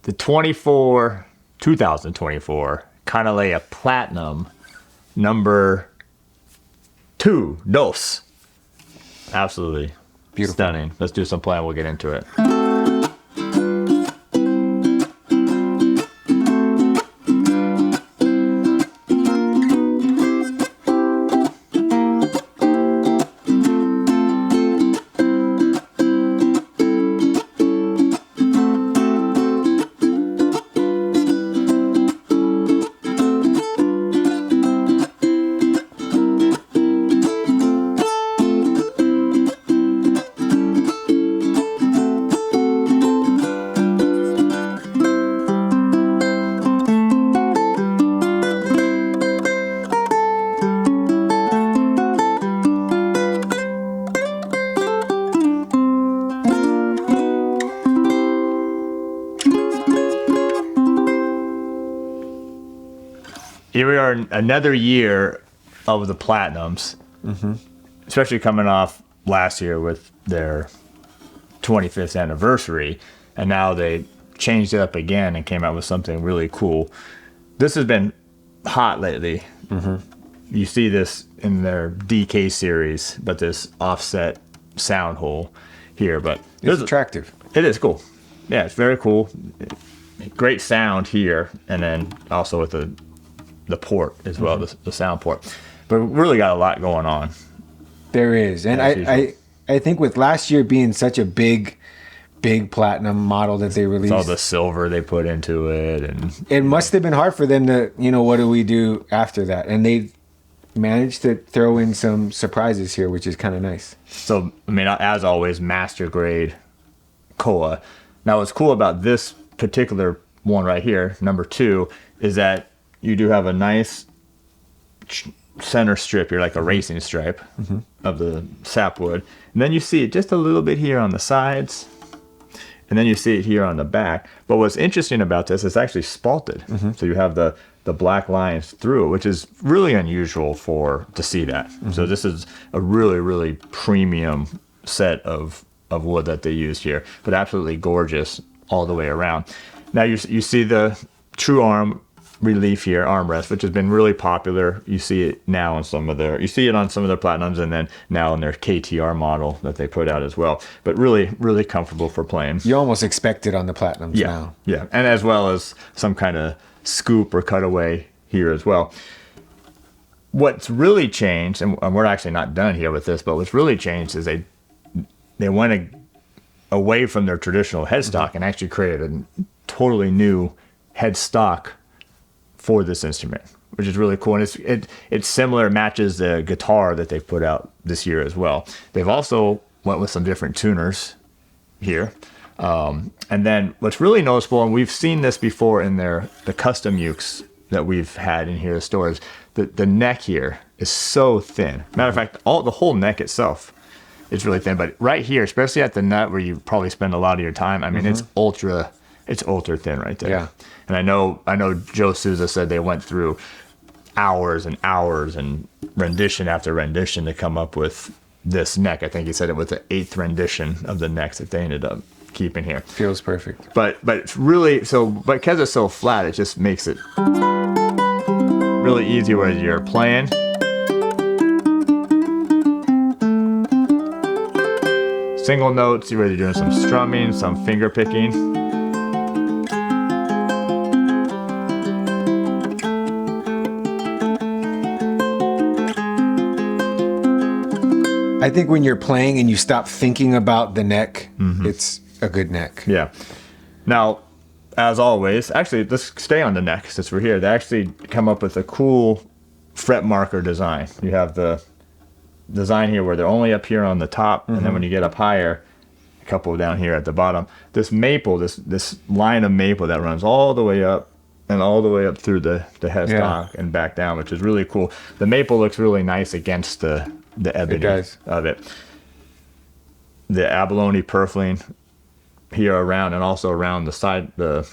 the 2024 Kanile'a Platinum number 2, Dos. Absolutely beautiful. Stunning. Let's do some playing. We'll get into it. Here we are, another year of the Platinums, especially coming off last year with their 25th anniversary, and now they changed it up again and came out with something really cool. This has been hot lately. You see this in their DK series, but this offset sound hole here. But it's attractive. It is cool. Yeah, it's very cool. Great sound here, and then also with the port as well, the sound port. But we really got a lot going on. There is. And I think with last year being such a big platinum model that they released. It's all the silver they put into it. And it must have been hard for them to, what do we do after that? And they managed to throw in some surprises here, which is kind of nice. So, I mean, as always, Mastergrade Koa. Now, what's cool about this particular one right here, number 2, is that you do have a nice center strip here, like a racing stripe of the sapwood. And then you see it just a little bit here on the sides. And then you see it here on the back. But what's interesting about this is actually spalted. So you have the black lines through it, which is really unusual to see that. So this is a really, really premium set of wood that they used here. But absolutely gorgeous all the way around. Now you see the true arm relief here, armrest, which has been really popular. You see it now on some of their Platinums, and then now in their KTR model that they put out as well. But really, really comfortable for playing. You almost expect it on the Platinums now. Yeah, and as well as some kind of scoop or cutaway here as well. What's really changed, and we're actually not done here with this, but what's really changed is they went away from their traditional headstock and actually created a totally new headstock for this instrument, which is really cool. And it's similar, matches the guitar that they've put out this year as well. They've also went with some different tuners here. And then what's really noticeable, and we've seen this before in the custom ukes that we've had in here in stores, the neck here is so thin. Matter of fact, the whole neck itself is really thin. But right here, especially at the nut where you probably spend a lot of your time, I mean, it's ultra thin right there. Yeah. And I know Joe Souza said they went through hours and hours and rendition after rendition to come up with this neck. I think he said it was the 8th rendition of the necks that they ended up keeping here. Feels perfect. But it's really, but because it's so flat, it just makes it really easy when you're playing. Single notes, you're really doing some strumming, some finger picking. I think when you're playing and you stop thinking about the neck, it's a good neck. Yeah. Now, as always, actually, let's stay on the neck since we're here. They actually come up with a cool fret marker design. You have the design here where they're only up here on the top, and then when you get up higher, a couple down here at the bottom. This maple, this line of maple that runs all the way up and all the way up through the headstock and back down, which is really cool. The maple looks really nice against the ebony of it. The abalone purfling here around, and also around the side, the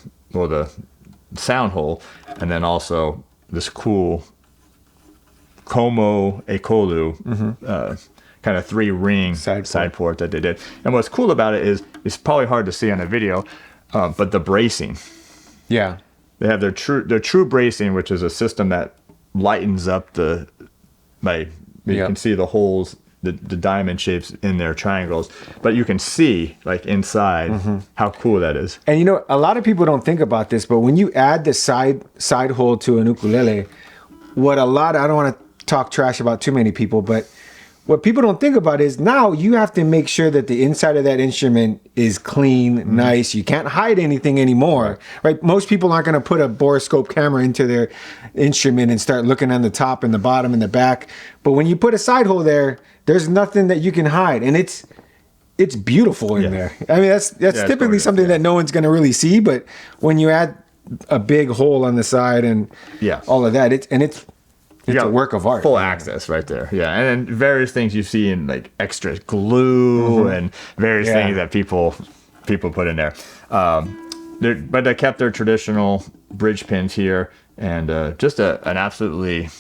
sound hole, and then also this cool Como Ekolu kind of 3-ring side port that they did. And what's cool about it is, it's probably hard to see on a video, but the bracing Yeah. They have their true bracing, which is a system that lightens up you can see the holes, the diamond shapes in their triangles, but you can see like inside how cool that is. And you know, a lot of people don't think about this, but when you add the side hole to an ukulele, I don't want to talk trash about too many people, but what people don't think about is now you have to make sure that the inside of that instrument is clean, nice. You can't hide anything anymore, right? Most people aren't going to put a borescope camera into their instrument and start looking on the top and the bottom and the back. But when you put a side hole there, there's nothing that you can hide, and it's beautiful in there. I mean, that's typically something that no one's going to really see, but when you add a big hole on the side and all of that, it's a work of art. Full access right there. Yeah. And then various things you see in like extra glue and various things that people put in there. But they kept their traditional bridge pins here, and just an absolutely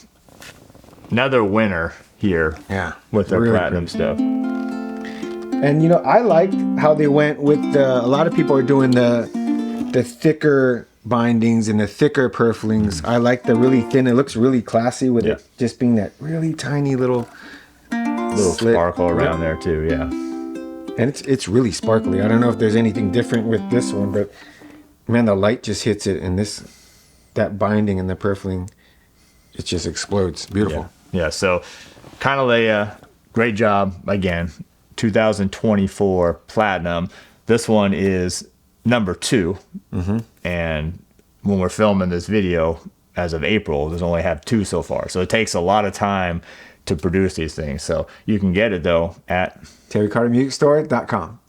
another winner here with their really platinum stuff. And you know, I liked how they went with a lot of people are doing the thicker bindings and the thicker purflings. I like the really thin. It looks really classy with it just being that really tiny little slit. Sparkle around there too. Yeah, and it's really sparkly. I don't know if there's anything different with this one, but man, the light just hits it, and that binding and the purfling, it just explodes. Beautiful. Yeah. So Kanile'a, great job again. 2024 platinum. This one is number 2. And when we're filming this video as of April, there's only have 2 so far. So it takes a lot of time to produce these things. So you can get it though at TerryCarterMusicStore.com.